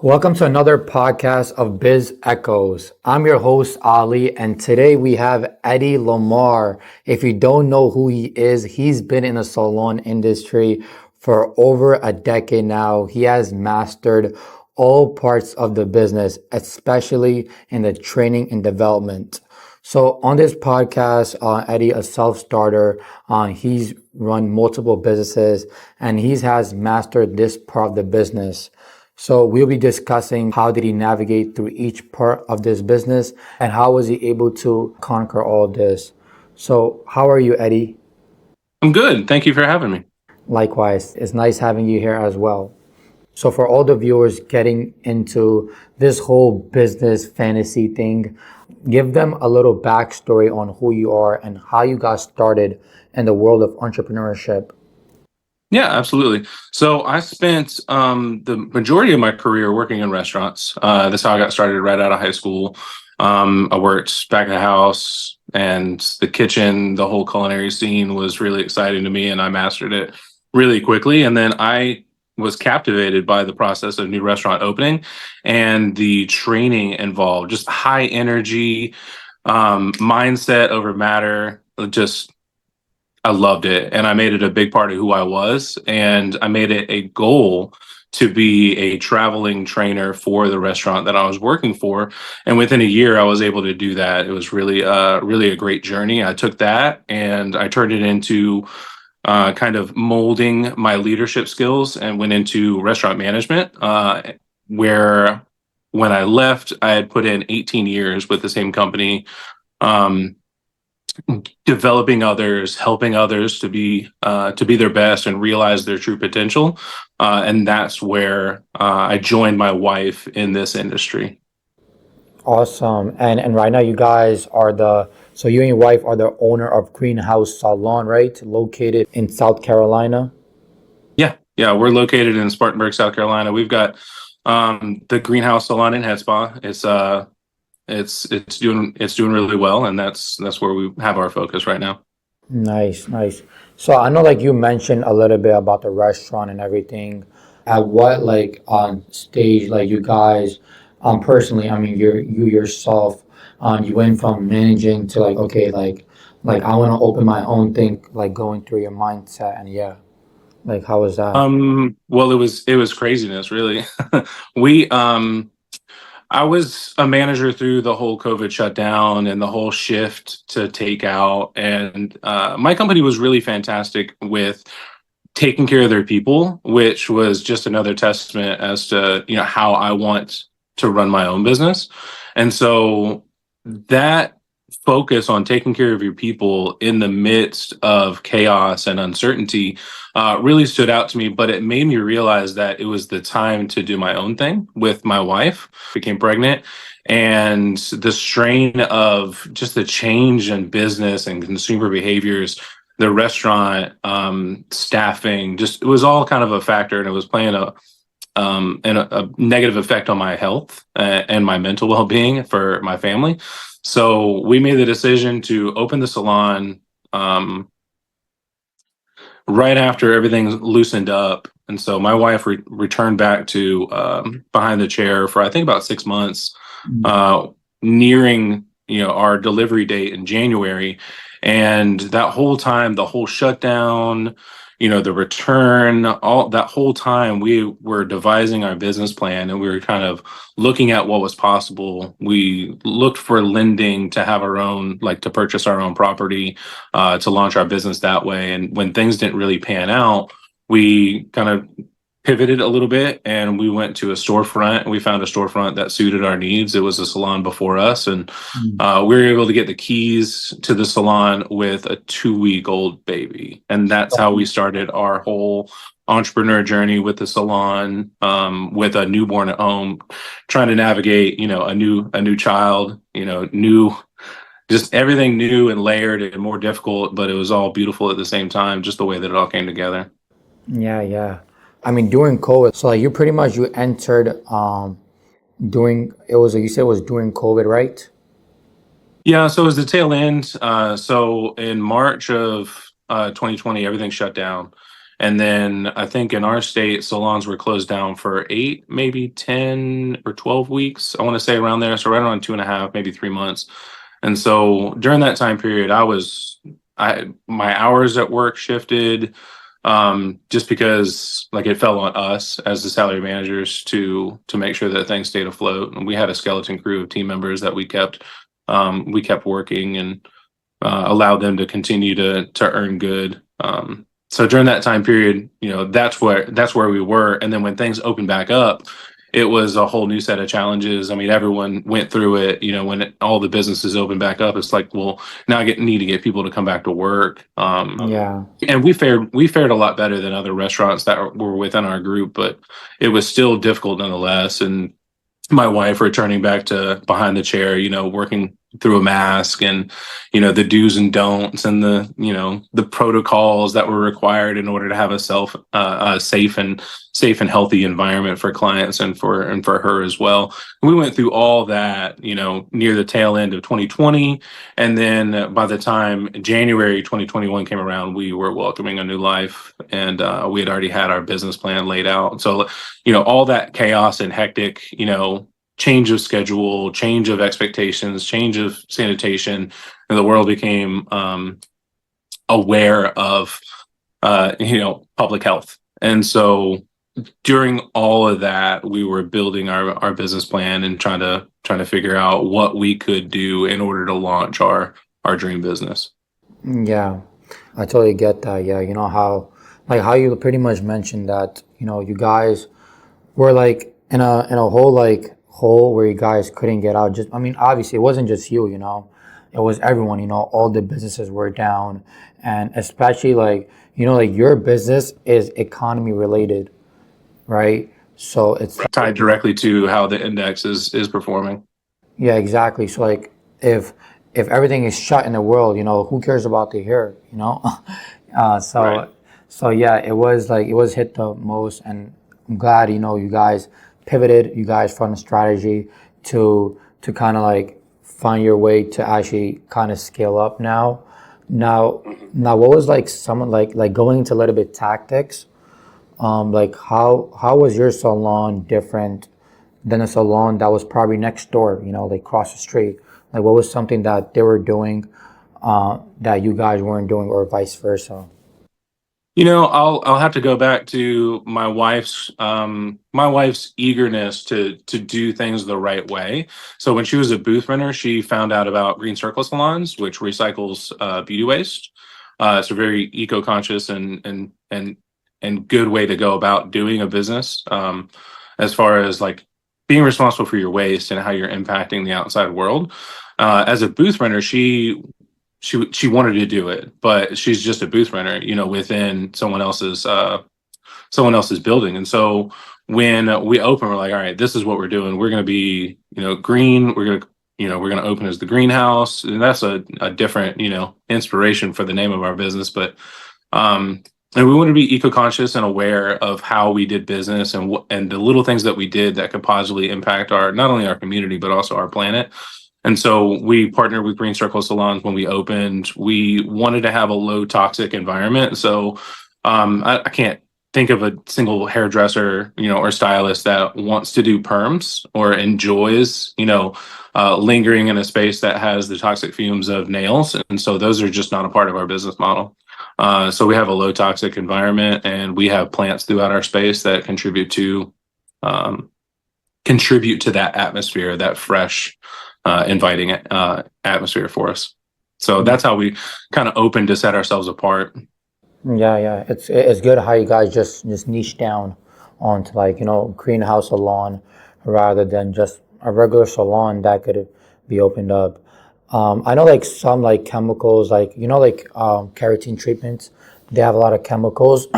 Welcome to another podcast of Biz Echoes. I'm your host, Ali, and today we have Eddie Lamar. If you don't know who he is, he's been in the salon industry for over a decade now. He has mastered all parts of the business, especially in the training and development. So on this podcast, Eddie, a self-starter, he's run multiple businesses and he has mastered this part of the business. So we'll be discussing how did he navigate through each part of this business and how was he able to conquer all of this. So how are you, Eddie? I'm good. Thank you for having me. Likewise, it's nice having you here as well. So for all the viewers getting into this whole business fantasy thing, give them a little backstory on who you are and how you got started in the world of entrepreneurship. Yeah, absolutely. So I spent the majority of my career working in restaurants. That's how I got started right out of high school. I worked back of the house and the kitchen. The whole culinary scene was really exciting to me, and I mastered it really quickly. And then I was captivated by the process of new restaurant opening and the training involved, just high energy, mindset over matter. Just I loved it, and I made it a big part of who I was, and I made it a goal to be a traveling trainer for the restaurant that I was working for. And within a year, I was able to do that. It was really a great journey. I took that and I turned it into kind of molding my leadership skills and went into restaurant management, where when I left, I had put in 18 years with the same company. Um, Developing others, helping others to be their best and realize their true potential, and that's where I joined my wife in this industry. Awesome. And right now you guys are so you and your wife are the owner of Greenhouse Salon, right? Located in South Carolina. Yeah, we're located in Spartanburg, South Carolina. We've got the Greenhouse Salon and Head Spa. It's doing really well, and that's where we have our focus right now. Nice, nice. So I know like you mentioned a little bit about the restaurant and everything. At what like on stage like you guys personally, I mean you yourself you went from managing to like okay like I want to open my own thing like going through your mindset and yeah, like how was that? Well, it was craziness, really. We I was a manager through the whole COVID shutdown and the whole shift to takeout, and my company was really fantastic with taking care of their people, which was just another testament as to how I want to run my own business. And so that focus on taking care of your people in the midst of chaos and uncertainty really stood out to me. But it made me realize that it was the time to do my own thing with my wife. Became pregnant, and the strain of just the change in business and consumer behaviors, the restaurant staffing, just it was all kind of a factor, and it was playing a negative effect on my health and my mental well-being for my family. So we made the decision to open the salon right after everything loosened up. And so my wife returned back to behind the chair for I think about 6 months, uh, nearing our delivery date in January. And that whole time, the whole shutdown, the return, all that whole time, we were devising our business plan, and we were kind of looking at what was possible. We looked for lending to have our own, like to purchase our own property, to launch our business that way. And when things didn't really pan out, we kind of pivoted a little bit and we went to a storefront. We found a storefront that suited our needs. It was a salon before us, and Mm. we were able to get the keys to the salon with a 2-week old baby. And that's how we started our whole entrepreneur journey with the salon, with a newborn at home, trying to navigate, a new child, new, just everything new and layered and more difficult, but it was all beautiful at the same time, just the way that it all came together. Yeah, yeah. I mean during COVID, so like you pretty much you entered during it was you said it was during COVID, right? Yeah, so it was the tail end. So in March of 2020, everything shut down. And then I think in our state, salons were closed down for 8, maybe 10 or 12 weeks. I want to say around there. So right around 2.5, maybe 3 months. And so during that time period, my hours at work shifted, just because like it fell on us as the salary managers to make sure that things stayed afloat. And we had a skeleton crew of team members that we kept working and allowed them to continue to earn good. So during that time period, that's where we were. And then when things opened back up, it was a whole new set of challenges. I mean, everyone went through it. When all the businesses opened back up, it's like, well, now need to get people to come back to work. Yeah. And we fared a lot better than other restaurants that were within our group, but it was still difficult nonetheless. And my wife returning back to behind the chair, working through a mask, and the do's and don'ts, and the protocols that were required in order to have a safe and healthy environment for clients and for her as well. We went through all that, near the tail end of 2020, and then by the time January 2021 came around, we were welcoming a new life, and we had already had our business plan laid out. So all that chaos and hectic, change of schedule, change of expectations, change of sanitation, and the world became aware of public health. And so during all of that, we were building our business plan and trying to figure out what we could do in order to launch our dream business. Yeah, I totally get that. Yeah, how you pretty much mentioned that, you guys were like in a whole like hole where you guys couldn't get out. Just, I mean, obviously it wasn't just you, it was everyone, all the businesses were down, and especially like, like your business is economy related, right? So it's Tied directly to how the index is performing. yeah, exactly. So like if everything is shut in the world, who cares about the hair, Uh, Right. so so yeah, it was hit the most, and I'm glad, you guys pivoted, you guys found a strategy to kind of like find your way to actually kind of scale up now. Now now what was like someone like going into a little bit tactics, like how was your salon different than a salon that was probably next door, like across the street? Like what was something that they were doing that you guys weren't doing, or vice versa? I'll have to go back to my wife's eagerness to do things the right way. So when she was a booth renter, she found out about Green Circle Salons, which recycles beauty waste. It's a very eco-conscious and good way to go about doing a business, as far as like being responsible for your waste and how you're impacting the outside world. As a booth renter, she wanted to do it, but she's just a booth renter, within someone else's building. And so when we open, we're like, all right, this is what we're doing. We're going to be, green. We're going to open as the greenhouse, and that's a different, inspiration for the name of our business. But and we want to be eco-conscious and aware of how we did business, and the little things that we did that could positively impact not only our community but also our planet. And so we partnered with Green Circle Salons when we opened. We wanted to have a low toxic environment. So I can't think of a single hairdresser, or stylist that wants to do perms or enjoys, lingering in a space that has the toxic fumes of nails. And so those are just not a part of our business model. So we have a low toxic environment, and we have plants throughout our space that um, contribute to that atmosphere, that fresh, inviting atmosphere for us. So that's how we kind of open to set ourselves apart. Yeah, yeah, it's good how you guys just niche down onto like, greenhouse salon rather than just a regular salon that could be opened up. I know like some like chemicals, like like keratin treatments, they have a lot of chemicals.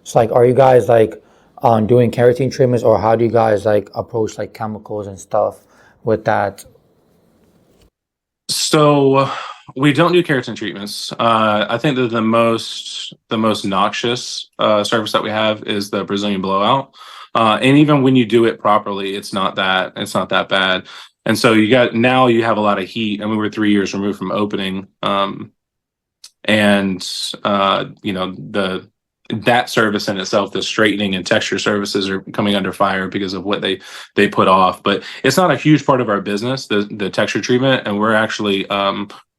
So like, are you guys like doing keratin treatments, or how do you guys like approach like chemicals and stuff with that? So we don't do keratin treatments. I think that the most noxious service that we have is the Brazilian blowout. And even when you do it properly, it's not that bad. And so you have a lot of heat. I mean, we're 3 years removed from opening, and the that service in itself, the straightening and texture services, are coming under fire because of what they put off. But it's not a huge part of our business, the texture treatment, and we're actually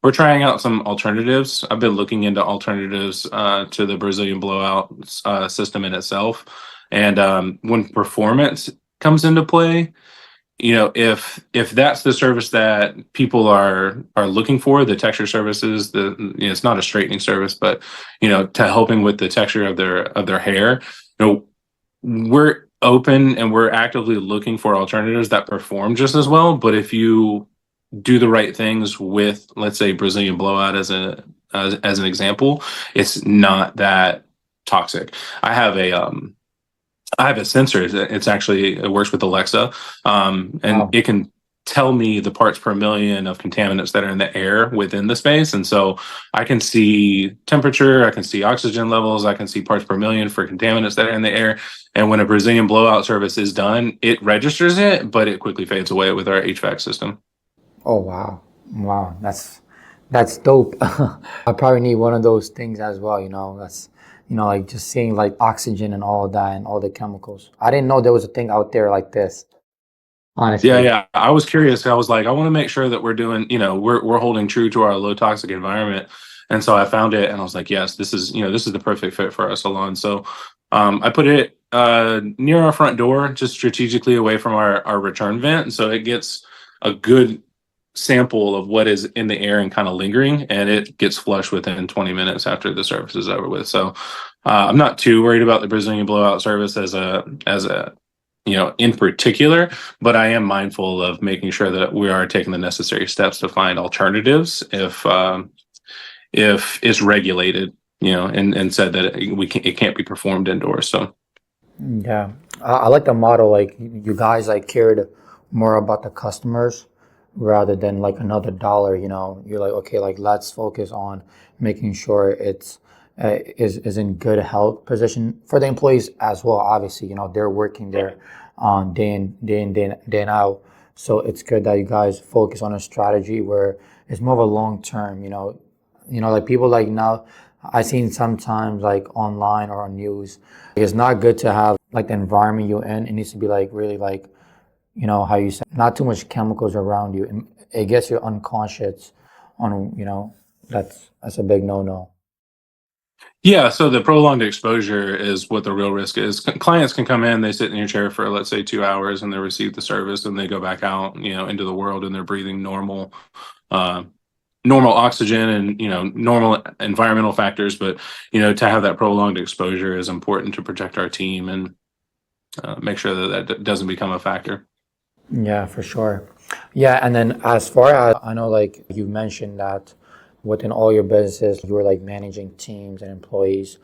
we're trying out some alternatives. I've been looking into alternatives to the Brazilian blowout system in itself, and when performance comes into play, if that's the service that people are looking for, the texture services, it's not a straightening service, but to helping with the texture of their hair, we're open and we're actively looking for alternatives that perform just as well. But if you do the right things with, let's say, Brazilian blowout as an example, it's not that toxic. I have a sensor. It's actually, it works with Alexa, and Wow. it can tell me the parts per million of contaminants that are in the air within the space. And so I can see temperature, I can see oxygen levels, I can see parts per million for contaminants that are in the air. And when a Brazilian blowout service is done, it registers it, but it quickly fades away with our HVAC system. Oh wow. Wow. That's dope. I probably need one of those things as well, That's like just seeing like oxygen and all of that and all the chemicals. I didn't know there was a thing out there like this, Yeah, honestly. yeah. I was curious. I was like, I want to make sure that we're doing, we're holding true to our low toxic environment. And so I found it and I was like, yes, this is the perfect fit for our salon. So I put it near our front door, just strategically away from our return vent. So it gets a good sample of what is in the air and kind of lingering, and it gets flushed within 20 minutes after the service is over with. So I'm not too worried about the Brazilian blowout service as a in particular, but I am mindful of making sure that we are taking the necessary steps to find alternatives if it's regulated, and said that it can't be performed indoors. So Yeah, I like the model. Like you guys, like cared more about the customers rather than like another dollar. You're like, okay, like let's focus on making sure it's is in good health position for the employees as well. Obviously, they're working there day in out. So it's good that you guys focus on a strategy where it's more of a long term. Like people like now, I seen sometimes like online or on news. It's not good to have like the environment you're in. It needs to be like really like, how you say, not too much chemicals around you. And it gets you unconscious on, that's a big no-no. yeah, so the prolonged exposure is what the real risk is. Clients can come in, they sit in your chair for, let's say, 2 hours, and they receive the service, and they go back out, into the world, and they're breathing uh, normal oxygen and normal environmental factors. But to have that prolonged exposure is important to protect our team and make sure that doesn't become a factor. Yeah, for sure. Yeah, and then as far as I know, like you mentioned that within all your businesses, you were like managing teams and employees.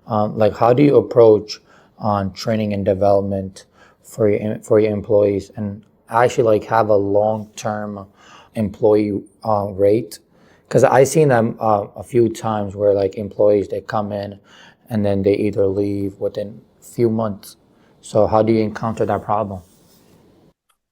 Like, how do you approach on training and development for your employees, and actually like have a long term employee rate? Because I seen them a few times where like employees they come in and then they either leave within a few months. So how do you encounter that problem?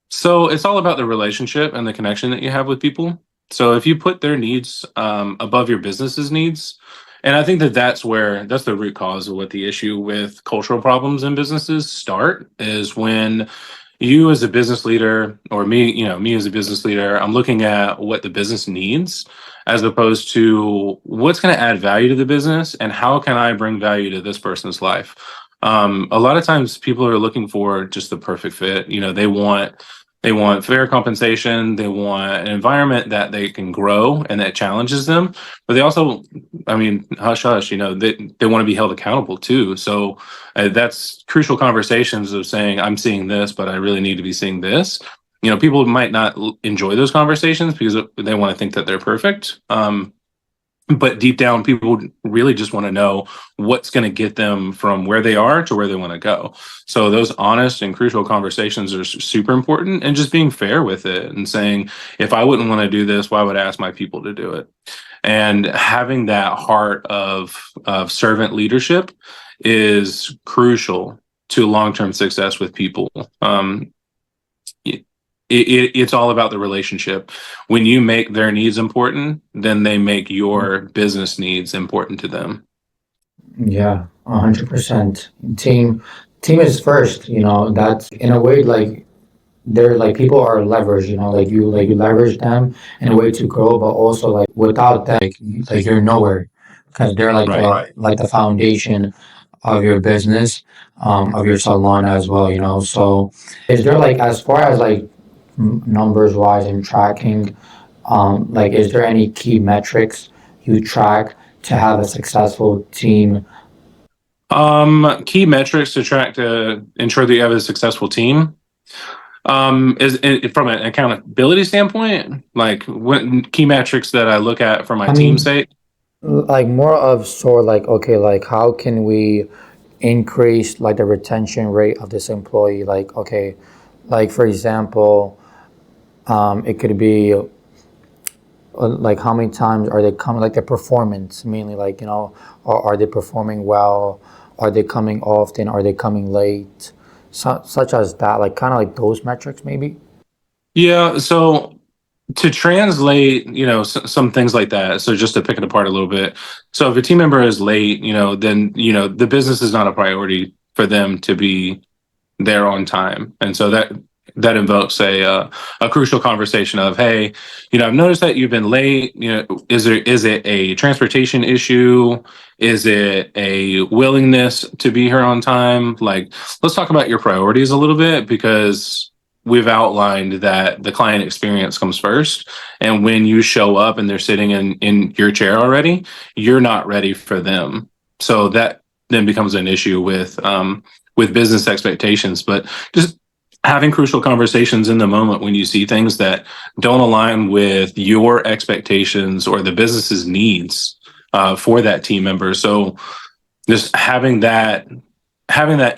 So it's all about the relationship and the connection that you have with people. So if you put their needs above your business's needs, and I think that that's the root cause of what the issue with cultural problems in businesses start, is when you as a business leader, or me as a business leader, I'm looking at what the business needs as opposed to what's going to add value to the business and how can I bring value to this person's life. A lot of times people are looking for just the perfect fit. They want fair compensation. They want an environment that they can grow and that challenges them. But they also, I mean, hush hush, they want to be held accountable too. So that's crucial conversations of saying, I'm seeing this, but I really need to be seeing this. People might not enjoy those conversations because they want to think that they're perfect. But deep down, people really just want to know what's going to get them from where they are to where they want to go. So those honest and crucial conversations are super important, and just being fair with it and saying, if I wouldn't want to do this, why would I ask my people to do it? And having that heart of servant leadership is crucial to long-term success with people. It's all about the relationship. When you make their needs important, then they make your business needs important to them. Yeah, 100%. Team is first, that's in a way like they're like people are leveraged, like you leverage them in a way to grow, but also like without them, like you're nowhere because they're like Right. the foundation of your business, of your salon as well. So is there like as far as like numbers wise and tracking, like is there any key metrics you track to have a successful team? Key metrics to track to ensure that you have a successful team. Is it, from an accountability standpoint, like what key metrics that I look at for my I team's mean, sake? like more of sort like okay, like how can we increase like the retention rate of this employee? Like okay, like for example, it could be like how many times are they coming? Like their performance mainly, like are they performing well? Are they coming often? Are they coming late? Such as that, like kind of like those metrics maybe. Yeah, so to translate, some things like that. So just to pick it apart a little bit. So if a team member is late, then the business is not a priority for them to be there on time, and so that invokes a crucial conversation of, hey, I've noticed that you've been late. Is it a transportation issue? Is it a willingness to be here on time? Like, let's talk about your priorities a little bit, because we've outlined that the client experience comes first, and when you show up and they're sitting in your chair already, you're not ready for them. So that then becomes an issue with business expectations. But just having crucial conversations in the moment when you see things that don't align with your expectations or the business's needs for that team member. So just having that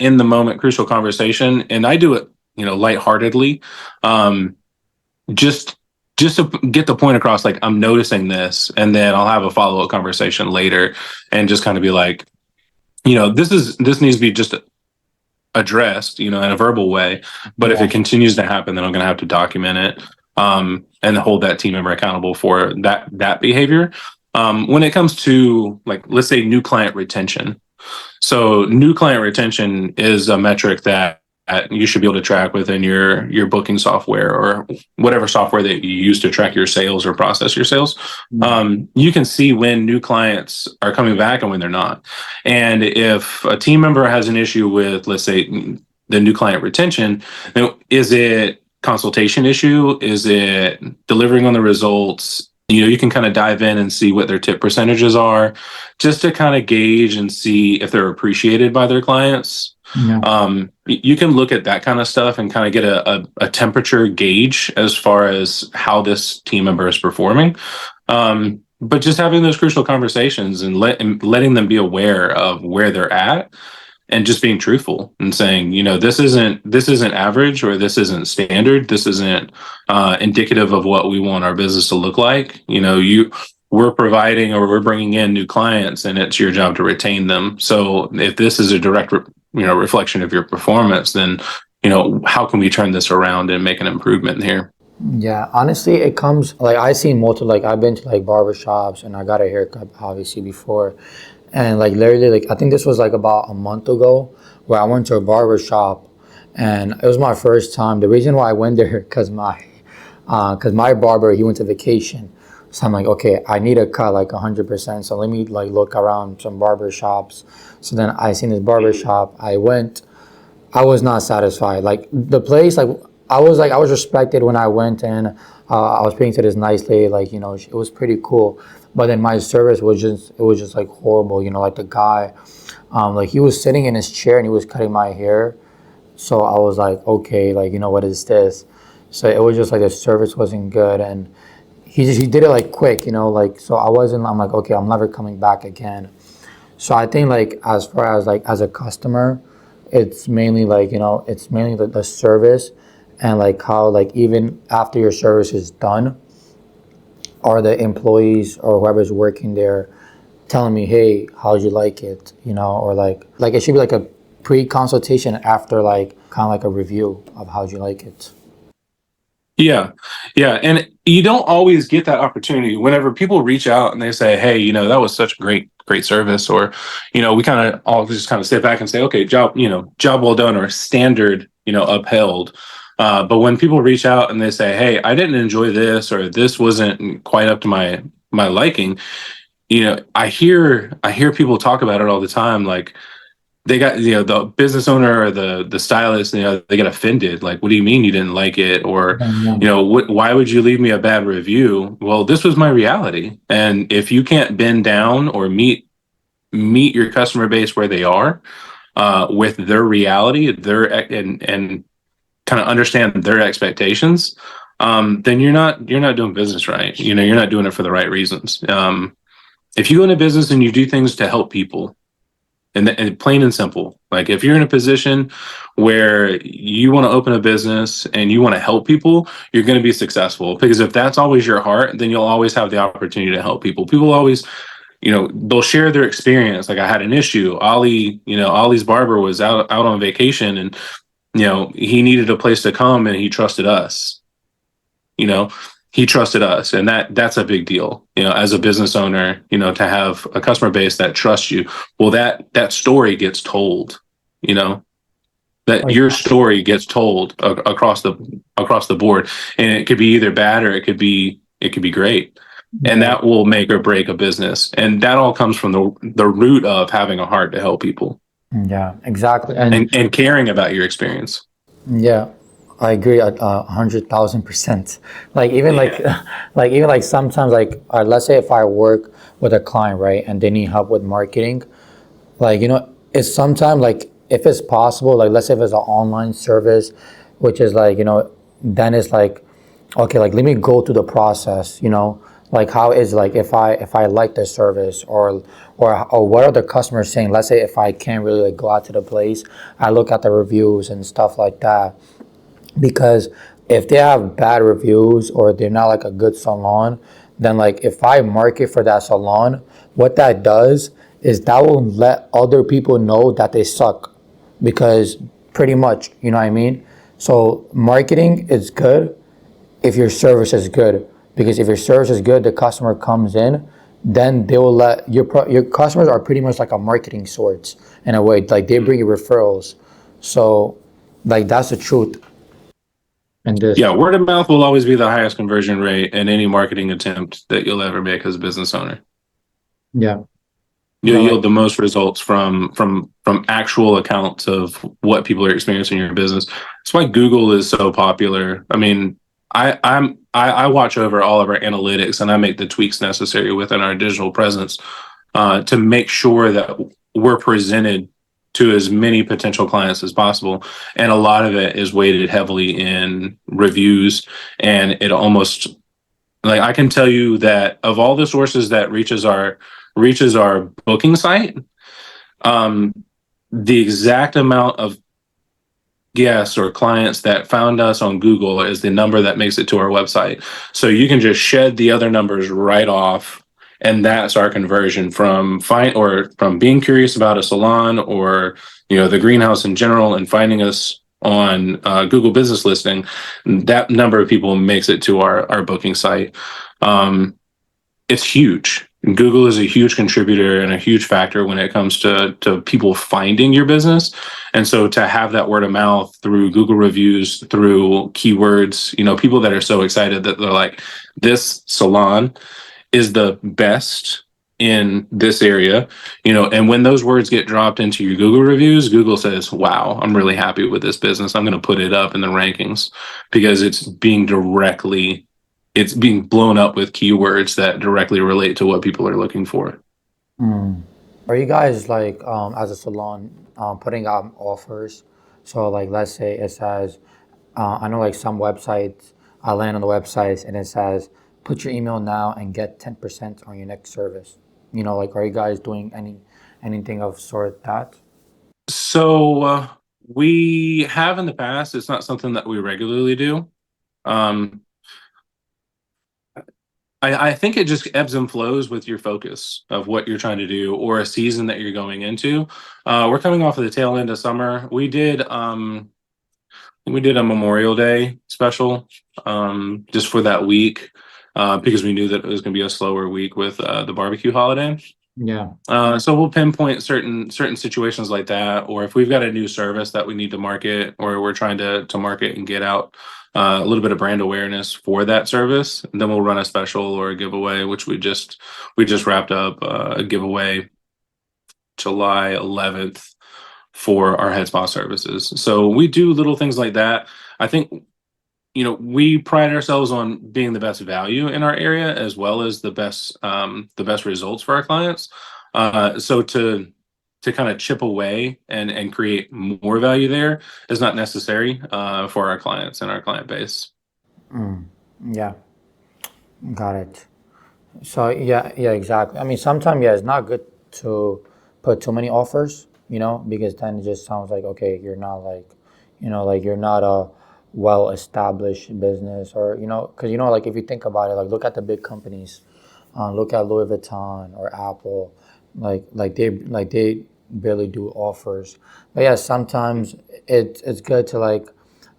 in the moment crucial conversation, and I do it, lightheartedly, um, just just to get the point across, like, I'm noticing this, and then I'll have a follow up conversation later, and just kind of be like, this needs to be just addressed, in a verbal way. But if Yeah. it continues to happen, then I'm going to have to document it, and hold that team member accountable for that behavior. When it comes to, like, let's say, new client retention. So new client retention is a metric that you should be able to track within your booking software, or whatever software that you use to track your sales or process your sales. You can see when new clients are coming back and when they're not. And if a team member has an issue with, let's say, the new client retention, is it consultation issue? Is it delivering on the results? You can kind of dive in and see what their tip percentages are, just to kind of gauge and see if they're appreciated by their clients. Yeah. You can look at that kind of stuff and kind of get a temperature gauge as far as how this team member is performing. But just having those crucial conversations and letting them be aware of where they're at, and just being truthful and saying, this isn't average, or this isn't standard. This isn't indicative of what we want our business to look like. We're providing, or we're bringing in new clients, and it's your job to retain them. So if this is a direct, reflection of your performance, then, how can we turn this around and make an improvement here? Yeah, honestly, it comes like I see multiple. Like I've been to like barber shops and I got a haircut obviously before, and like literally like I think this was like about a month ago where I went to a barber shop, and it was my first time. The reason why I went there because my barber he went to vacation, so I'm like okay I need a cut like 100%. So let me like look around some barber shops. So then I seen this barber shop. I went. I was not satisfied. Like the place, like I was respected when I went in. I was speaking to this nice lady, like it was pretty cool. But then my service was just like horrible. Like the guy, like he was sitting in his chair and he was cutting my hair. So I was like, okay, like what is this? So it was just like the service wasn't good, and he did it like quick, like so I wasn't. I'm like, okay, I'm never coming back again. So I think like as far as like as a customer, it's mainly like it's mainly the service, and like how like even after your service is done, are the employees or whoever's working there telling me, hey, how'd you like it? Or like it should be like a pre-consultation after like kind of like a review of how'd you like it. Yeah. Yeah. And you don't always get that opportunity whenever people reach out and they say, hey, that was such a great great service, or, we kind of all just kind of step back and say, okay, job well done, or standard, upheld. But when people reach out and they say, hey, I didn't enjoy this, or this wasn't quite up to my liking, I hear people talk about it all the time. Like, they got, the business owner or the stylist, they get offended. Like, what do you mean you didn't like it? Or, why would you leave me a bad review? Well, this was my reality. And if you can't bend down or meet your customer base where they are, with their reality, and kind of understand their expectations, then you're not doing business right. You're not doing it for the right reasons. If you go into business and you do things to help people, and plain and simple, like, if you're in a position where you want to open a business and you want to help people, you're going to be successful. Because if that's always your heart, then you'll always have the opportunity to help people. People always, they'll share their experience. Like, I had an issue. Ollie's barber was out on vacation, and he needed a place to come, and he trusted us. you know he trusted us, and that's a big deal, as a business owner, to have a customer base that trusts you. Well, that story gets told, that your story gets told across the board, and it could be either bad, or it could be great. And that will make or break a business, and that all comes from the root of having a heart to help people. Yeah, exactly. And caring about your experience. Yeah, I agree 100,000%. Like, even like sometimes, like, let's say if I work with a client, right, and they need help with marketing, like, it's sometimes, like, if it's possible, like, let's say if it's an online service, which is like, then it's like, okay, like, let me go through the process, like, how is, like, if I like the service, or what are the customers saying. Let's say if I can't really, like, go out to the place, I look at the reviews and stuff like that. Because if they have bad reviews, or they're not like a good salon, then, like, if I market for that salon, what that does is that will let other people know that they suck. Because pretty much, you know what I mean? So marketing is good if your service is good. Because if your service is good, the customer comes in, then they will let your customers are pretty much like a marketing source in a way. Like, they bring you referrals. So, like, that's the truth. And this, Yeah, word of mouth will always be the highest conversion rate in any marketing attempt that you'll ever make as a business owner. yeah, You'll yield the most results from actual accounts of what people are experiencing in your business. That's why Google is so popular. I mean, I watch over all of our analytics, and I make the tweaks necessary within our digital presence, to make sure that we're presented to as many potential clients as possible. And a lot of it is weighted heavily in reviews, and it almost, like, I can tell you that of all the sources that reaches our booking site, the exact amount of guests or clients that found us on Google is the number that makes it to our website. So you can just shed the other numbers right off, and that's our conversion from being curious about a salon, or the greenhouse in general, and finding us on Google Business Listing. That number of people makes it to our booking site. It's huge. Google is a huge contributor and a huge factor when it comes to people finding your business. And so to have that word of mouth through Google reviews, through keywords, people that are so excited that they're like, this salon is the best in this area, and when those words get dropped into your Google reviews, Google says, wow, I'm really happy with this business. I'm going to put it up in the rankings, because it's being blown up with keywords that directly relate to what people are looking for. Are you guys, like, as a salon, putting out offers? So, like, let's say it says, I know, like, some websites, I land on the websites and it says, put your email now and get 10% on your next service. Like, are you guys doing anything of sort that? So we have in the past. It's not something that we regularly do. Um, I think it just ebbs and flows with your focus of what you're trying to do, or a season that you're going into. We're coming off of the tail end of summer. We did a Memorial Day special, just for that week, because we knew that it was going to be a slower week with the barbecue holiday. Yeah. So we'll pinpoint certain situations like that, or if we've got a new service that we need to market, or we're trying to market and get out a little bit of brand awareness for that service, then we'll run a special or a giveaway, which we just wrapped up a giveaway July 11th for our head spa services. So we do little things like that. I think we pride ourselves on being the best value in our area as well as the best results for our clients. So to kind of chip away and create more value there is not necessary for our clients and our client base. Yeah. Got it. So yeah, yeah, exactly. I mean, sometimes yeah, it's not good to put too many offers, because then it just sounds like okay, you're not like, like you're not a well-established business, or because like if you think about it, like look at the big companies, look at Louis Vuitton or Apple, like they barely do offers. But yeah, sometimes it's good to like,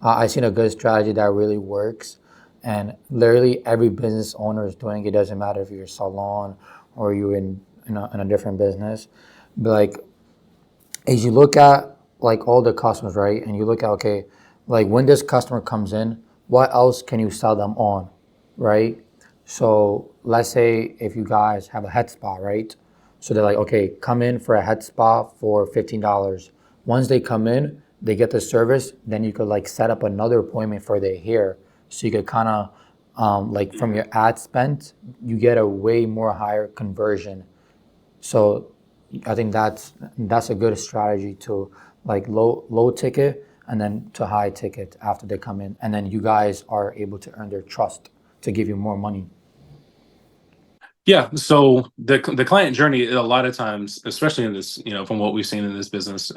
I seen a good strategy that really works, and literally every business owner is doing it. Doesn't matter if you're a salon or you're in a different business. But like, as you look at like all the customers, right? And you look at okay, like when this customer comes in, what else can you sell them on, right? So let's say if you guys have a head spa, right? So they're like, okay, come in for a head spa for $15. Once they come in, they get the service. Then you could like set up another appointment for their hair, so you could kind of like from your ad spend, you get a way more higher conversion. So I think that's a good strategy to like low ticket and then to high ticket after they come in, and then you guys are able to earn their trust to give you more money. Yeah, so the client journey a lot of times, especially in this, from what we've seen in this business,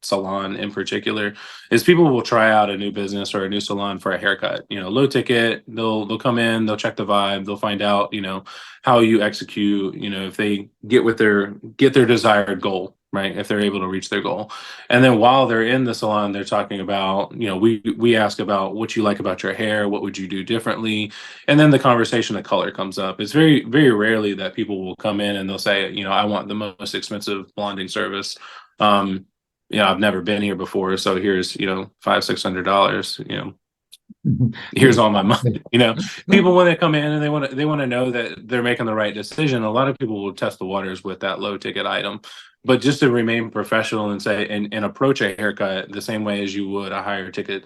salon in particular, is people will try out a new business or a new salon for a haircut. Low ticket, they'll come in, they'll check the vibe, they'll find out, how you execute, if they get their desired goal, right? If they're able to reach their goal. And then while they're in the salon, they're talking about, we ask about what you like about your hair, what would you do differently, and then the conversation of color comes up. It's very, very rarely that people will come in and they'll say, I want the most expensive blonding service. Um, I've never been here before, so here's, $500-$600. Here's all my money. People when they come in and they want to know that they're making the right decision. A lot of people will test the waters with that low ticket item, but just to remain professional and say and approach a haircut the same way as you would a higher ticket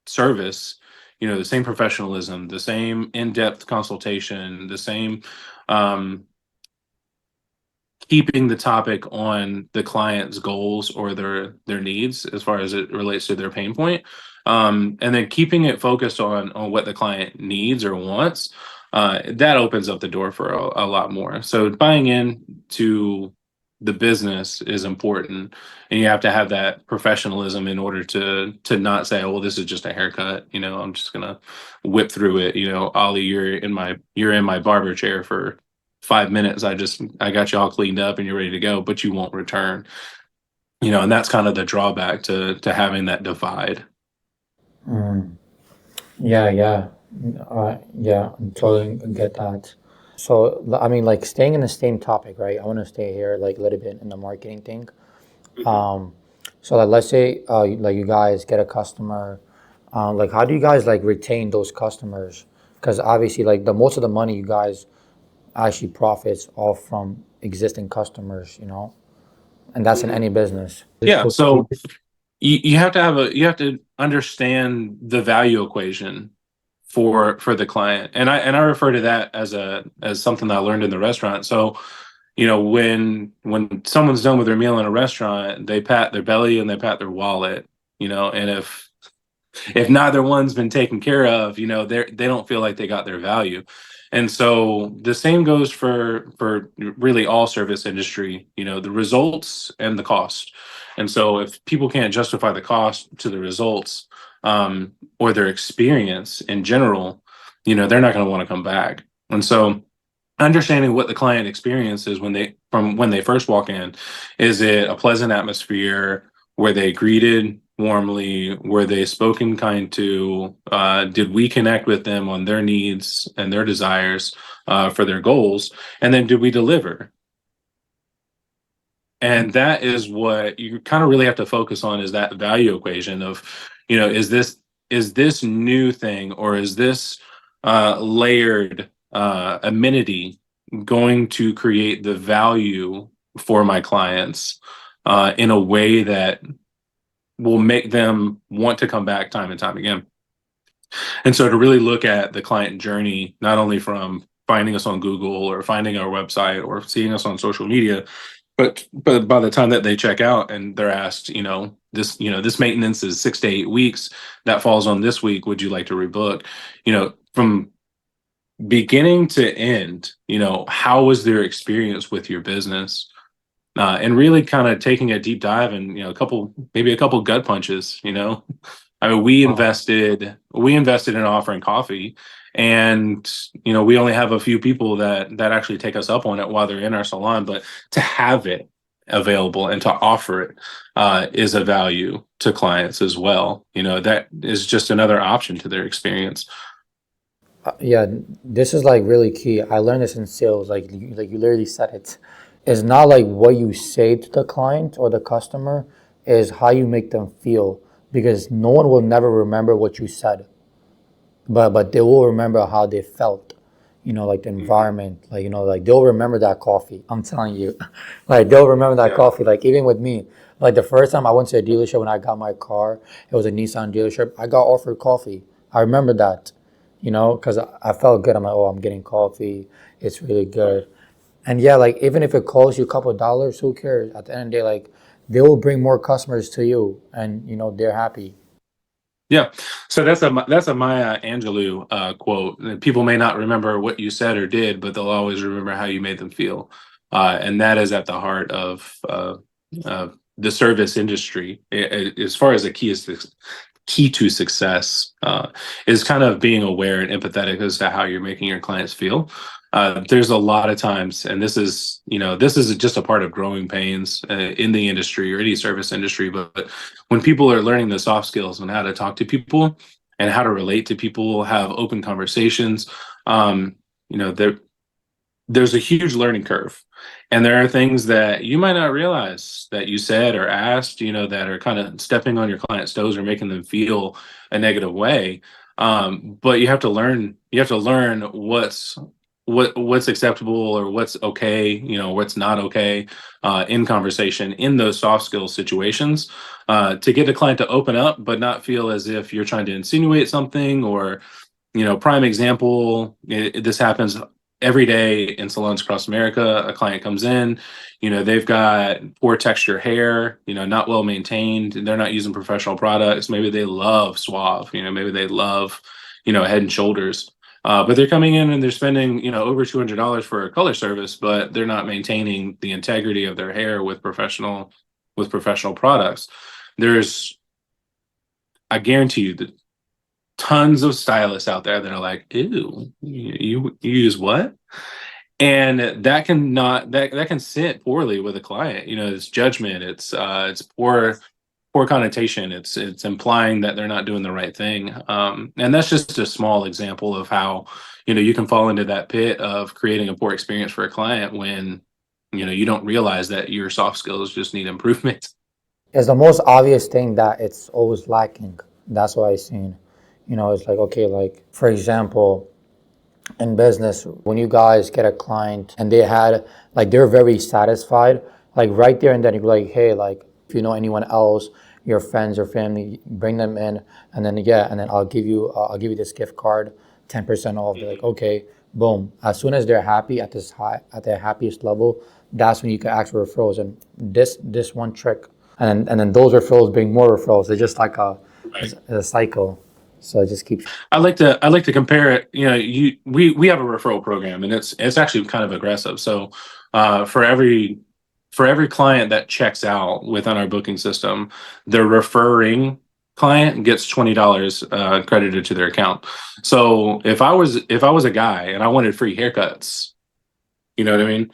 service, the same professionalism, the same in-depth consultation, the same um, keeping the topic on the client's goals or their needs as far as it relates to their pain point, and then keeping it focused on what the client needs or wants. That opens up the door for a lot more. So buying in to the business is important, and you have to have that professionalism in order to not say, oh, well, this is just a haircut, I'm just gonna whip through it. Ollie, you're in my barber chair for 5 minutes. I got you all cleaned up and you're ready to go, but you won't return. And that's kind of the drawback to having that divide. Yeah, yeah, yeah. I totally get that. So I mean, like staying in the same topic, right? I want to stay here like a little bit in the marketing thing. Um, so like let's say like you guys get a customer, like how do you guys like retain those customers? Because obviously like the most of the money you guys actually profits all from existing customers, and that's in any business. Yeah. So you have to understand the value equation for the client. And I refer to that as something that I learned in the restaurant. So, when someone's done with their meal in a restaurant, they pat their belly and they pat their wallet, and if neither one's been taken care of, they don't feel like they got their value. And so the same goes for really all service industry, the results and the cost. And so if people can't justify the cost to the results, or their experience in general, they're not going to want to come back. And so understanding what the client experience is when they first walk in, is it a pleasant atmosphere where they greeted warmly? Were they spoken kind to? Did we connect with them on their needs and their desires for their goals? And then did we deliver? And that is what you kind of really have to focus on, is that value equation of, is this new thing, or is this layered amenity going to create the value for my clients in a way that will make them want to come back time and time again. And so to really look at the client journey, not only from finding us on Google or finding our website or seeing us on social media, but by the time that they check out and they're asked, this maintenance is 6 to 8 weeks, that falls on this week, would you like to rebook? From beginning to end, how was their experience with your business? And really kind of taking a deep dive and, maybe a couple gut punches. I mean, Wow. we invested in offering coffee, and we only have a few people that actually take us up on it while they're in our salon. But to have it available and to offer it is a value to clients as well. That is just another option to their experience. Yeah, this is like really key. I learned this in sales. Like you literally said it. It's not like what you say to the client or the customer, is how you make them feel. Because no one will never remember what you said, but they will remember how they felt. Like the Mhm. environment, like they'll remember that coffee. I'm telling you, like they'll remember that Yeah. coffee. Like even with me, like the first time I went to a dealership when I got my car, it was a Nissan dealership. I got offered coffee. I remember that, because I felt good. I'm like, oh, I'm getting coffee. It's really Right. good. And yeah, like even if it costs you a couple of dollars, who cares? At the end of the day, like they will bring more customers to you, and they're happy. Yeah. So that's a Maya Angelou quote. People may not remember what you said or did, but they'll always remember how you made them feel. And that is at the heart of the service industry. As far as the key to success is kind of being aware and empathetic as to how you're making your clients feel. There's a lot of times, and this is just a part of growing pains in the industry or any service industry. But when people are learning the soft skills on how to talk to people and how to relate to people, have open conversations, um, there's a huge learning curve. And there are things that you might not realize that you said or asked, that are kind of stepping on your client's toes or making them feel a negative way. But you have to learn what's acceptable or what's okay, what's not okay in conversation in those soft skills situations to get the client to open up, but not feel as if you're trying to insinuate something. Or prime example, this happens every day in salons across America. A client comes in, they've got poor texture hair, not well maintained, and they're not using professional products. Maybe they love Suave, maybe they love, Head and Shoulders. But they're coming in and they're spending, over $200 for a color service, but they're not maintaining the integrity of their hair with professional products. There's, I guarantee you that tons of stylists out there that are like, ew, you use what? And that can sit poorly with a client. It's judgment, it's poor connotation, it's implying that they're not doing the right thing. And that's just a small example of how, you can fall into that pit of creating a poor experience for a client when, you don't realize that your soft skills just need improvement. It's the most obvious thing that it's always lacking. That's what I seen. It's like, okay, like for example, in business, when you guys get a client and they're very satisfied, like right there and then you're like, hey, like if you know anyone else, your friends or family, bring them in, and then yeah, and then I'll give you this gift card, 10% off. They're like, Mhm. okay, boom. As soon as they're happy at their happiest level, that's when you can ask for referrals. And this one trick, and then those referrals bring more referrals. It's just like it's a cycle. So it just keeps. I like to compare it. We have a referral program, and it's actually kind of aggressive. So, for every client that checks out within our booking system, the referring client gets $20 credited to their account. So if I was a guy and I wanted free haircuts, you know what I mean,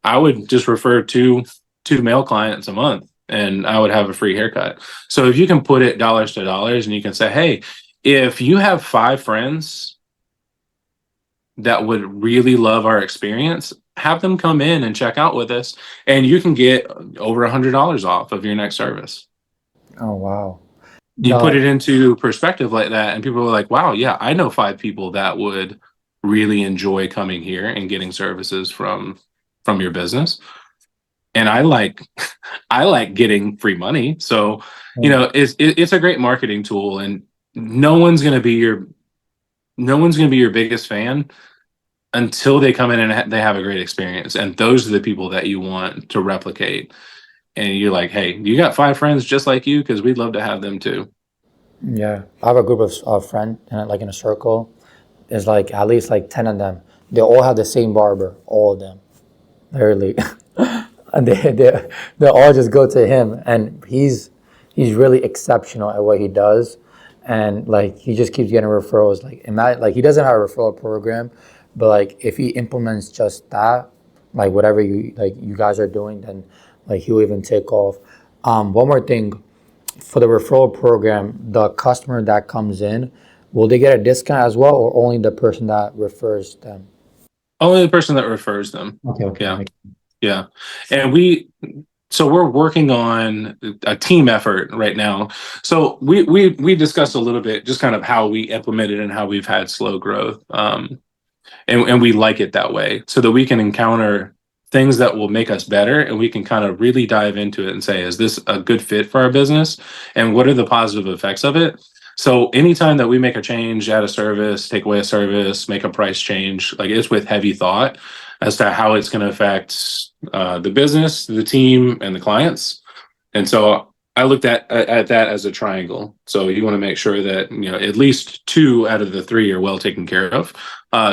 I would just refer two male clients a month, and I would have a free haircut. So if you can put it dollars to dollars and you can say, hey, if you have 5 friends that would really love our experience, have them come in and check out with us, and you can get over $100 off of your next service. Oh, wow. You put it No, into perspective like that, and people are like, wow, yeah, I know 5 people that would really enjoy coming here and getting services from your business. And I like I like getting free money. So, it's a great marketing tool, and no one's going to be your no one's going to be your biggest fan until they come in and they have a great experience. And those are the people that you want to replicate. And you're like, hey, you got 5 friends just like you, because we'd love to have them too. yeah. I have a group of friends, like in a circle. There's like at least like 10 of them. They all have the same barber, all of them, literally. And they all just go to him, and he's really exceptional at what he does, and like he just keeps getting referrals. Like imagine, like he doesn't have a referral program, but like if he implements just that, like whatever you guys are doing, then like he'll even take off. One more thing, for the referral program, the customer that comes in, will they get a discount as well, or only the person that refers them? Only the person that refers them. Okay, okay. Yeah. Yeah. And so we're working on a team effort right now. So we discussed a little bit just kind of how we implemented and how we've had slow growth. And we like it that way, so that we can encounter things that will make us better, and we can kind of really dive into it and say, is this a good fit for our business, and what are the positive effects of it? So anytime that we make a change, add a service, take away a service, make a price change, like, it's with heavy thought as to how it's going to affect the business, the team, and the clients. And so I looked at that as a triangle. So you want to make sure that, at least 2 out of the 3 are well taken care of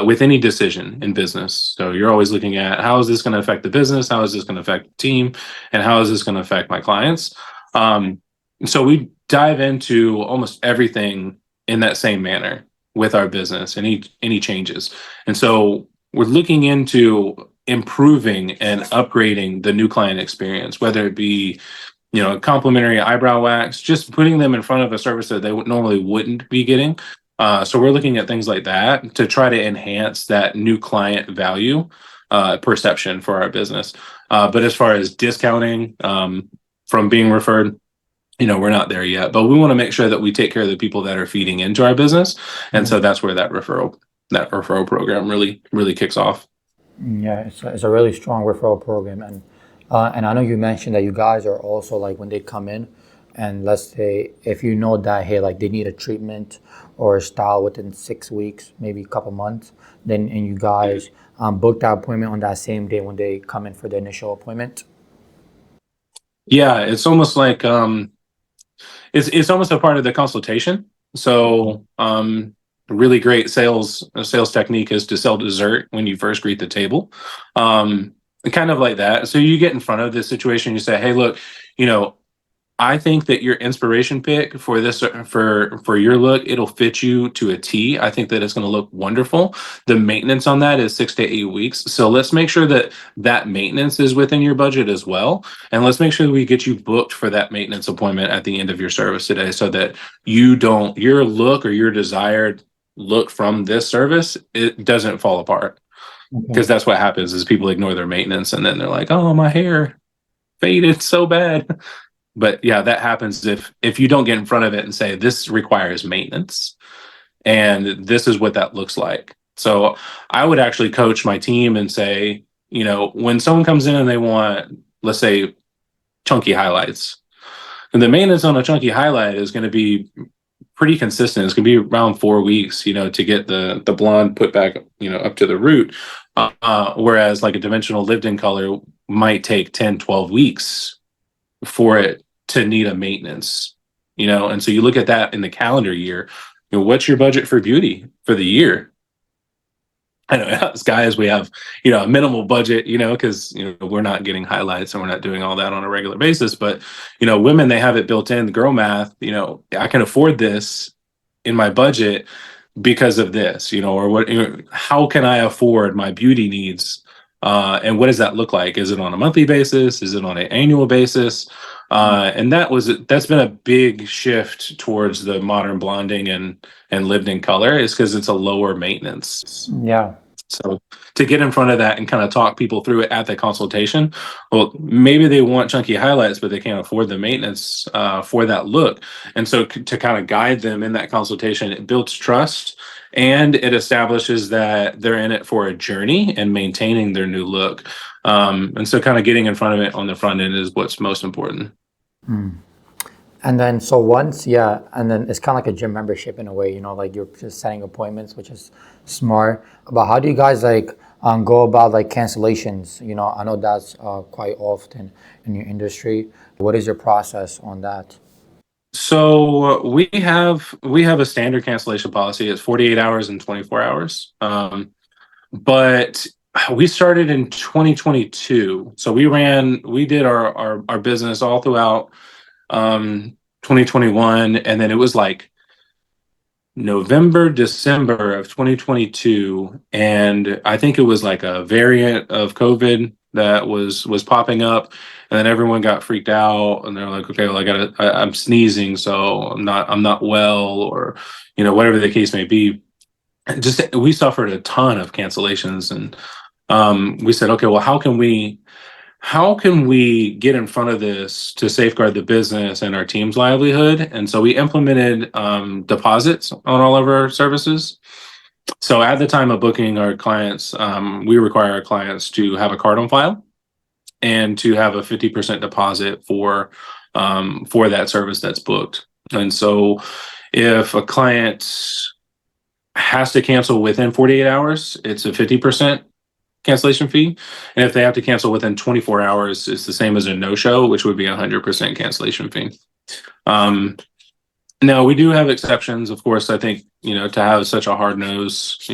with any decision in business. So you're always looking at, how is this going to affect the business? How is this going to affect the team? And how is this going to affect my clients? So we dive into almost everything in that same manner with our business, and any changes. And so we're looking into improving and upgrading the new client experience, whether it be, complimentary eyebrow wax, just putting them in front of a service that they normally wouldn't be getting. So we're looking at things like that to try to enhance that new client value perception for our business. But as far as discounting from being referred, we're not there yet. But we want to make sure that we take care of the people that are feeding into our business, and so that's where that referral program really kicks off. Yeah, it's a really strong referral program, and I know you mentioned that you guys are also like when they come in, and let's say if you know that hey like they need a treatment or a style within 6 weeks, maybe a couple months, then and you guys book that appointment on that same day when they come in for the initial appointment. Yeah, it's almost like it's almost a part of the consultation. So a really great sales technique is to sell dessert when you first greet the table. Kind of like that. So you get in front of this situation, you say, hey, look, you know, I think that your inspiration pick for this, for your look, it'll fit you to a T. I think that it's going to look wonderful. The maintenance on that is 6 to 8 weeks. So let's make sure that that maintenance is within your budget as well. And let's make sure that we get you booked for that maintenance appointment at the end of your service today, so that your look or your desired look from this service, it doesn't fall apart. Okay. Because that's what happens is people ignore their maintenance, and then they're like, oh, my hair faded so bad. But yeah, that happens if you don't get in front of it and say, this requires maintenance and this is what that looks like. So I would actually coach my team and say, when someone comes in and they want, let's say, chunky highlights, and the maintenance on a chunky highlight is going to be pretty consistent. It's going to be around 4 weeks, to get the blonde put back, up to the root. Whereas like a dimensional lived in color might take 10, 12 weeks for it to need a maintenance, and so you look at that in the calendar year, what's your budget for beauty for the year? I know as guys, we have, a minimal budget, because, we're not getting highlights and we're not doing all that on a regular basis. But, women, they have it built in, the girl math, I can afford this in my budget because of this, or what, how can I afford my beauty needs And what does that look like? Is it on a monthly basis? Is it on an annual basis? And that's been a big shift towards the modern blonding and lived in color, is because it's a lower maintenance. Yeah. So to get in front of that and kind of talk people through it at the consultation, well, maybe they want chunky highlights, but they can't afford the maintenance for that look. And so to kind of guide them in that consultation, it builds trust and it establishes that they're in it for a journey and maintaining their new look. And so kind of getting in front of it on the front end is what's most important. And then, so once, yeah, and then it's kind of like a gym membership in a way, like you're just setting appointments, which is smart. But how do you guys like go about like cancellations? I know that's quite often in your industry. What is your process on that? So we have a standard cancellation policy. It's 48 hours and 24 hours. But we started in 2022. So we did our business all throughout 2021, and then it was like November, December of 2022, and I think it was like a variant of COVID that was popping up, and then everyone got freaked out, and they're like, okay, well, I'm sneezing, so I'm not well, or whatever the case may be. Just we suffered a ton of cancellations, and we said, okay, well, how can we get in front of this to safeguard the business and our team's livelihood? And so we implemented deposits on all of our services. So at the time of booking our clients, we require our clients to have a card on file and to have a 50% deposit for that service that's booked. And so if a client has to cancel within 48 hours, it's a 50% cancellation fee. And if they have to cancel within 24 hours, it's the same as a no-show, which would be a 100% cancellation fee. Now, we do have exceptions. Of course, I think, to have such a hard-nosed,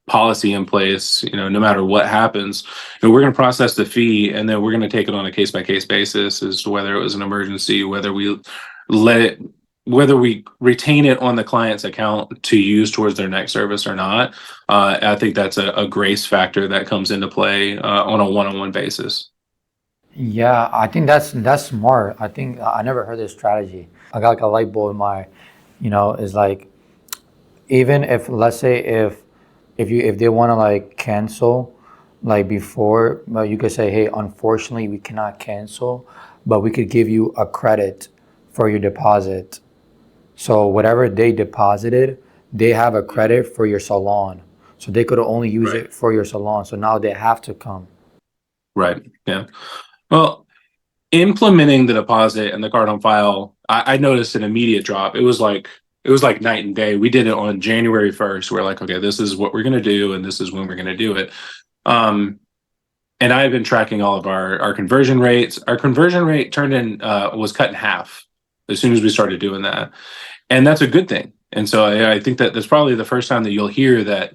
policy in place, no matter what happens, we're going to process the fee, and then we're going to take it on a case-by-case basis as to whether it was an emergency, whether we retain it on the client's account to use towards their next service or not. I think that's a grace factor that comes into play on a one-on-one basis. Yeah, I think that's smart. I think I never heard this strategy. I got like a light bulb in my, is like, even if, let's say, if they want to like cancel like before, well, you could say, hey, unfortunately we cannot cancel, but we could give you a credit for your deposit. So whatever they deposited, they have a credit for your salon. So they could only use Right. it for your salon. So now they have to come. Right. Yeah. Well, implementing the deposit and the card on file, I noticed an immediate drop. It was like night and day. We did it on January 1st. We're like, okay, this is what we're going to do, and this is when we're going to do it. And I've been tracking all of our conversion rates. Our conversion rate was cut in half as soon as we started doing that, and that's a good thing. And so I think that that's probably the first time that you'll hear that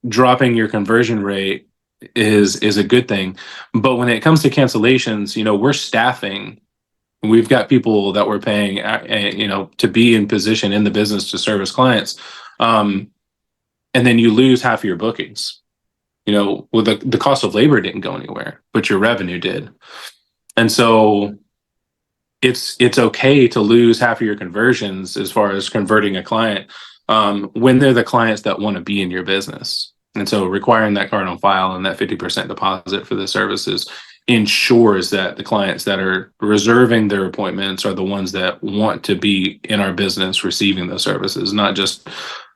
dropping your conversion rate is a good thing. But when it comes to cancellations, we're staffing. We've got people that we're paying, to be in position in the business to service clients, and then you lose half of your bookings. Well, the cost of labor didn't go anywhere, but your revenue did, and so it's okay to lose half of your conversions as far as converting a client when they're the clients that want to be in your business. And so requiring that card on file and that 50% deposit for the services ensures that the clients that are reserving their appointments are the ones that want to be in our business receiving those services, not just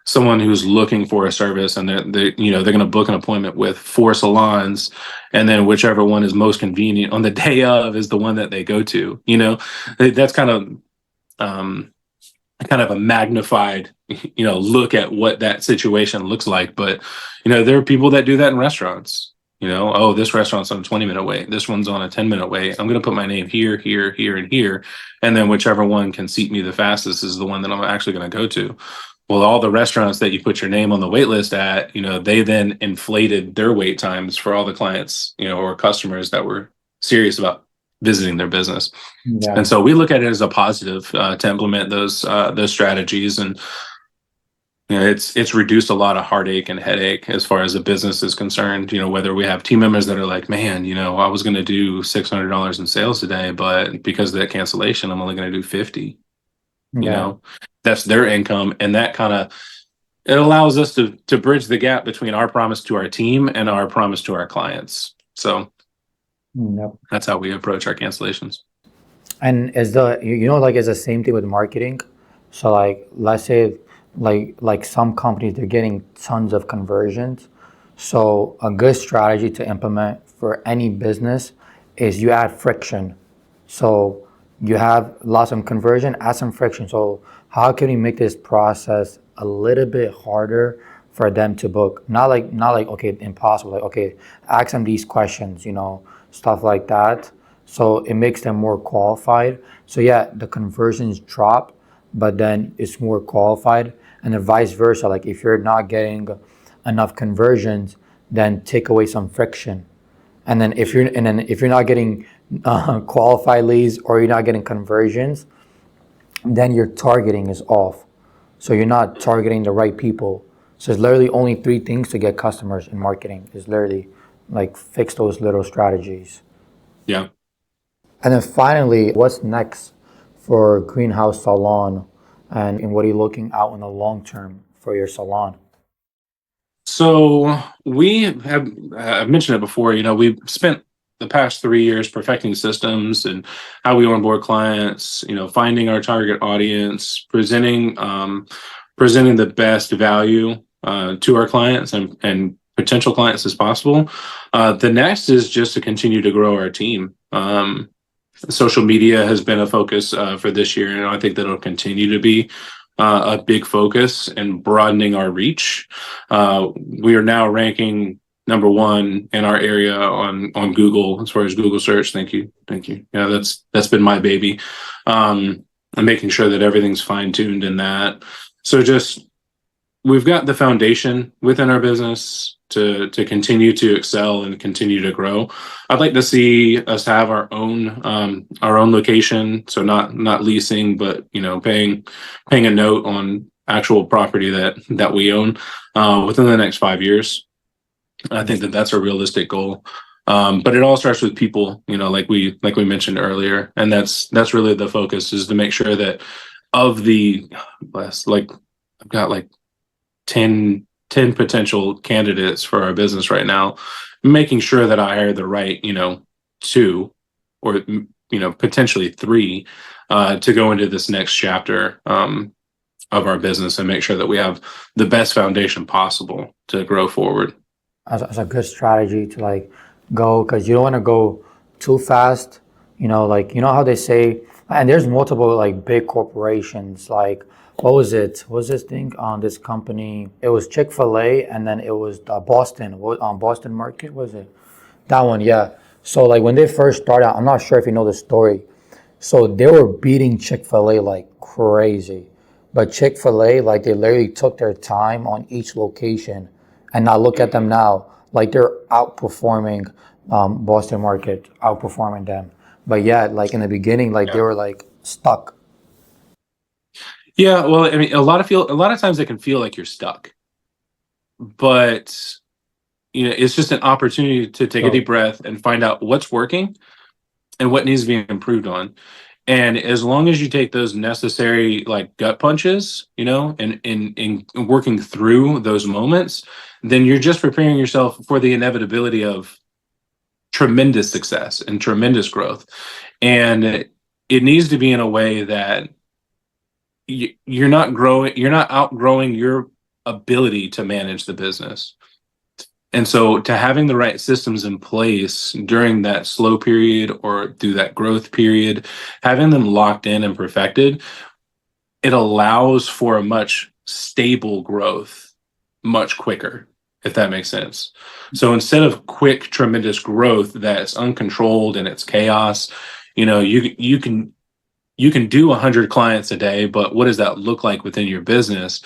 someone who's looking for a service and they're going to book an appointment with 4 salons, and then whichever one is most convenient on the day of is the one that they go to. That's kind of a magnified look at what that situation looks like. But there are people that do that in restaurants. Oh, this restaurant's on a 20-minute wait, this one's on a 10-minute wait, I'm going to put my name here, here, here, and here, and then whichever one can seat me the fastest is the one that I'm actually going to go to. Well, all the restaurants that you put your name on the wait list at, they then inflated their wait times for all the clients, or customers that were serious about visiting their business. Yeah. And so we look at it as a positive to implement those strategies. And it's reduced a lot of heartache and headache as far as the business is concerned. Whether we have team members that are like, man, I was going to do $600 in sales today, but because of that cancellation, I'm only going to do 50. Yeah. That's their income, and that kind of it allows us to bridge the gap between our promise to our team and our promise to our clients. So Yep. that's how we approach our cancellations. And is the like it's the same thing with marketing. So like let's say like some companies they're getting tons of conversions. So a good strategy to implement for any business is you add friction. So you have lots of conversion, add some friction. So how can we make this process a little bit harder for them to book? Not like okay, impossible. Like okay, ask them these questions, stuff like that. So it makes them more qualified. So yeah, the conversions drop, but then it's more qualified, and then vice versa. Like if you're not getting enough conversions, then take away some friction. And then if you're not getting qualified leads or you're not getting conversions, then your targeting is off. So you're not targeting the right people. So it's literally only three things to get customers in marketing. Is literally like fix those little strategies. Yeah. And then finally, what's next for Greenhouse Salon, and what are you looking out in the long term for your salon? So we have, I've mentioned it before, we've spent the past 3 years perfecting systems and how we onboard clients, finding our target audience, presenting the best value to our clients and potential clients as possible. The next is just to continue to grow our team. Social media has been a focus for this year, and I think that'll continue to be a big focus in broadening our reach. We are now ranking number one in our area on Google as far as Google search. Thank you. Yeah, that's been my baby. And making sure that everything's fine-tuned in that. So just we've got the foundation within our business to continue to excel and continue to grow. I'd like to see us have our own location, so not leasing, but paying a note on actual property that we own within the next 5 years. I think that's a realistic goal. But it all starts with people, like we mentioned earlier, and that's really the focus, is to make sure that of the like I've got like 10 potential candidates for our business right now, making sure that I hire the right, 2 or, potentially 3 to go into this next chapter of our business and make sure that we have the best foundation possible to grow forward. As a good strategy to like go, because you don't want to go too fast. Like how they say, and there's multiple like big corporations. Like what was it? What was this thing on this company? It was Chick-fil-A, and then it was Boston. What on Boston Market was it? That one, yeah. So like when they first started out, I'm not sure if you know the story. So they were beating Chick-fil-A like crazy, but Chick-fil-A like they literally took their time on each location, and now look at them now. Like they're outperforming Boston Market, outperforming them. But yeah, like in the beginning, like they were like stuck. Yeah, well, I mean, a lot of times it can feel like you're stuck, but it's just an opportunity to take a deep breath and find out what's working and what needs to be improved on. And as long as you take those necessary like gut punches, and in working through those moments, then you're just preparing yourself for the inevitability of tremendous success and tremendous growth. And it needs to be in a way that you're not outgrowing your ability to manage the business. And so to having the right systems in place during that slow period or through that growth period, having them locked in and perfected, it allows for a much stable growth much quicker, if that makes sense. So instead of quick, tremendous growth that's uncontrolled and it's chaos, you can do 100 clients a day, but what does that look like within your business?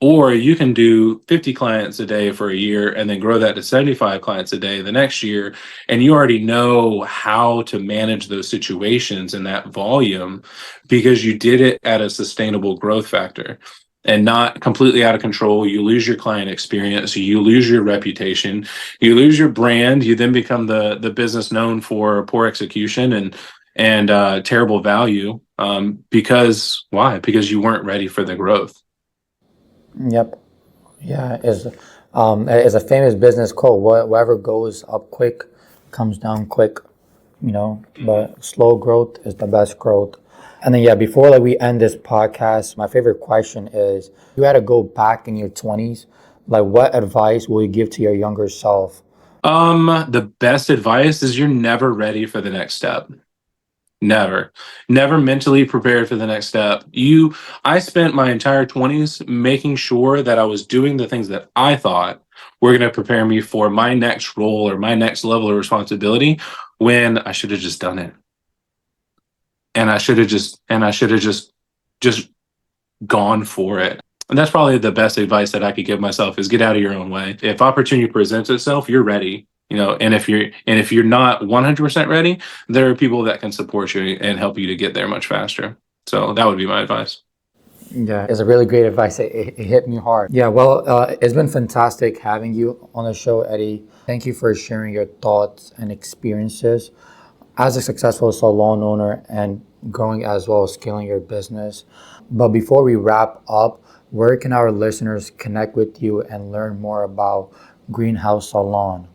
Or you can do 50 clients a day for a year and then grow that to 75 clients a day the next year. And you already know how to manage those situations and that volume because you did it at a sustainable growth factor. and not completely out of control, you lose your client experience, you lose your reputation, you lose your brand. You then become the business known for poor execution and terrible value. Because why? Because you weren't ready for the growth. Yep. Yeah, is a famous business quote. Whatever goes up quick comes down quick, but slow growth is the best growth. And then yeah, before like we end this podcast, my favorite question is, you had to go back in your 20s, like what advice will you give to your younger self? The best advice is you're never ready for the next step. Never, never mentally prepared for the next step. I spent my entire 20s making sure that I was doing the things that I thought were going to prepare me for my next role or my next level of responsibility, when I should have just done it. And I should have just gone for it. And that's probably the best advice that I could give myself, is get out of your own way. If opportunity presents itself, you're ready. And if you're not 100% ready, there are people that can support you and help you to get there much faster. So that would be my advice. Yeah, it's a really great advice. It hit me hard. Yeah, well, it's been fantastic having you on the show, Eddie. Thank you for sharing your thoughts and experiences as a successful salon owner and growing as well as scaling your business. But before we wrap up, where can our listeners connect with you and learn more about Greenhouse Salon?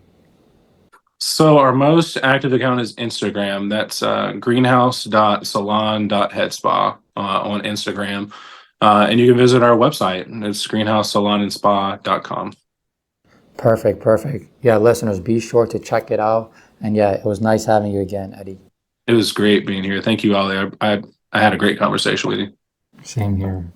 So our most active account is Instagram. That's greenhouse.salon.headspa on Instagram. And you can visit our website. It's greenhousesalonandspa.com. Perfect, perfect. Yeah, listeners, be sure to check it out. And yeah, it was nice having you again, Eddie. It was great being here. Thank you, Ali. I had a great conversation with you. Same here.